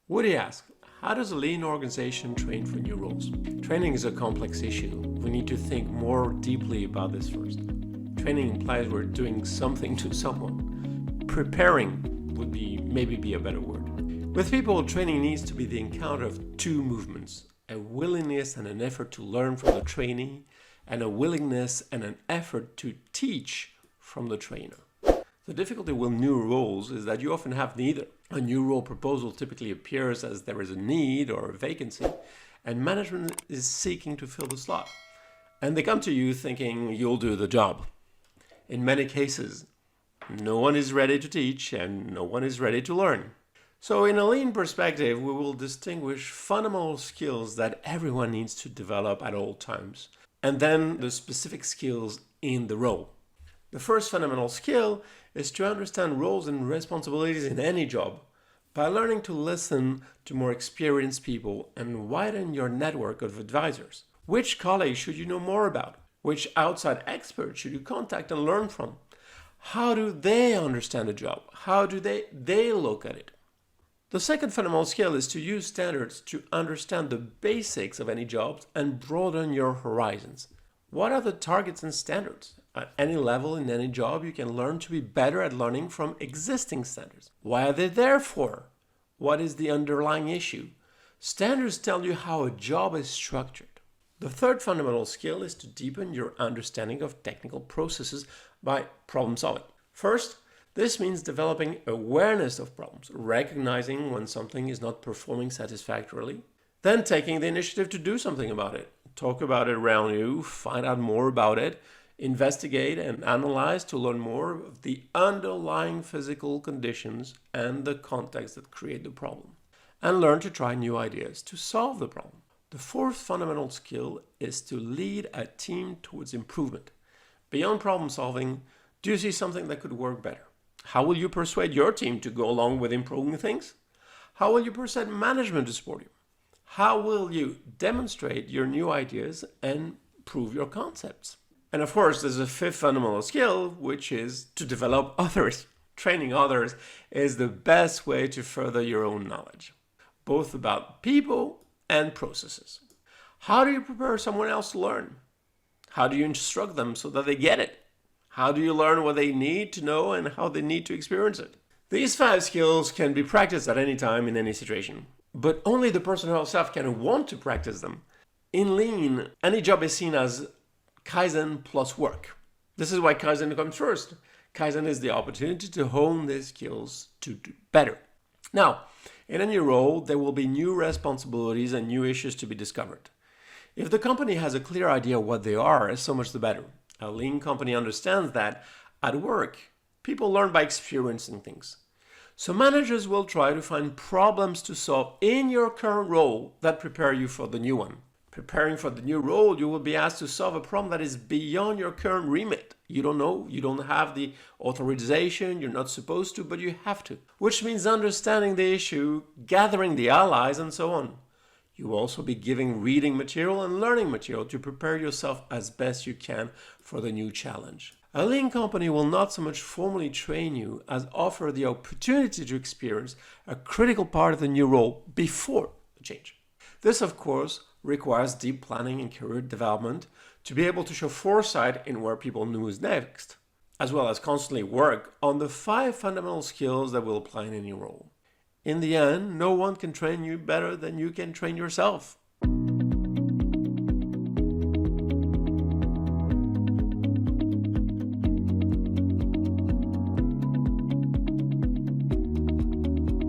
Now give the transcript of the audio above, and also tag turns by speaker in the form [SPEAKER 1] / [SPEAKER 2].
[SPEAKER 1] Would you ask, how does a lean organization train for new roles? Training is a complex issue. We need to think more deeply about this first. Training implies we're doing something to someone. Preparing would maybe be a better word. With people, training needs to be the encounter of two movements, a willingness and an effort to learn from the trainee, and a willingness and an effort to teach from the trainer. The difficulty with new roles is that you often have neither. A new role proposal typically appears as there is a need or a vacancy, and management is seeking to fill the slot. And they come to you thinking you'll do the job. In many cases, no one is ready to teach and no one is ready to learn. So in a lean perspective, we will distinguish fundamental skills that everyone needs to develop at all times, and then the specific skills in the role. The first fundamental skill is to understand roles and responsibilities in any job by learning to listen to more experienced people and widen your network of advisors. Which colleagues should you know more about? Which outside experts should you contact and learn from? How do they understand a job? How do they look at it? The second fundamental skill is to use standards to understand the basics of any job and broaden your horizons. What are the targets and standards? At any level in any job, you can learn to be better at learning from existing standards. Why are they there for? What is the underlying issue? Standards tell you how a job is structured. The third fundamental skill is to deepen your understanding of technical processes by problem solving. First, this means developing awareness of problems, recognizing when something is not performing satisfactorily, then taking the initiative to do something about it. Talk about it around you, find out more about it, investigate and analyze to learn more of the underlying physical conditions and the context that create the problem, and learn to try new ideas to solve the problem. The fourth fundamental skill is to lead a team towards improvement. Beyond problem solving, do you see something that could work better? How will you persuade your team to go along with improving things? How will you persuade management to support you? How will you demonstrate your new ideas and prove your concepts? And of course, there's a fifth fundamental skill, which is to develop others. Training others is the best way to further your own knowledge, both about people and processes. How do you prepare someone else to learn? How do you instruct them so that they get it? How do you learn what they need to know and how they need to experience it? These 5 skills can be practiced at any time in any situation, but only the person herself can want to practice them. In Lean, any job is seen as Kaizen plus work. This is why Kaizen comes first. Kaizen is the opportunity to hone these skills to do better. Now, in any role, there will be new responsibilities and new issues to be discovered. If the company has a clear idea of what they are, so much the better. A lean company understands that at work, people learn by experiencing things. So managers will try to find problems to solve in your current role that prepare you for the new one. Preparing for the new role, you will be asked to solve a problem that is beyond your current remit. You don't know, you don't have the authorization, you're not supposed to, but you have to. Which means understanding the issue, gathering the allies, and so on. You will also be giving reading material and learning material to prepare yourself as best you can for the new challenge. A lean company will not so much formally train you as offer the opportunity to experience a critical part of the new role before the change. This, of course, requires deep planning and career development to be able to show foresight in where people move next, as well as constantly work on the 5 fundamental skills that will apply in any role. In the end, no one can train you better than you can train yourself.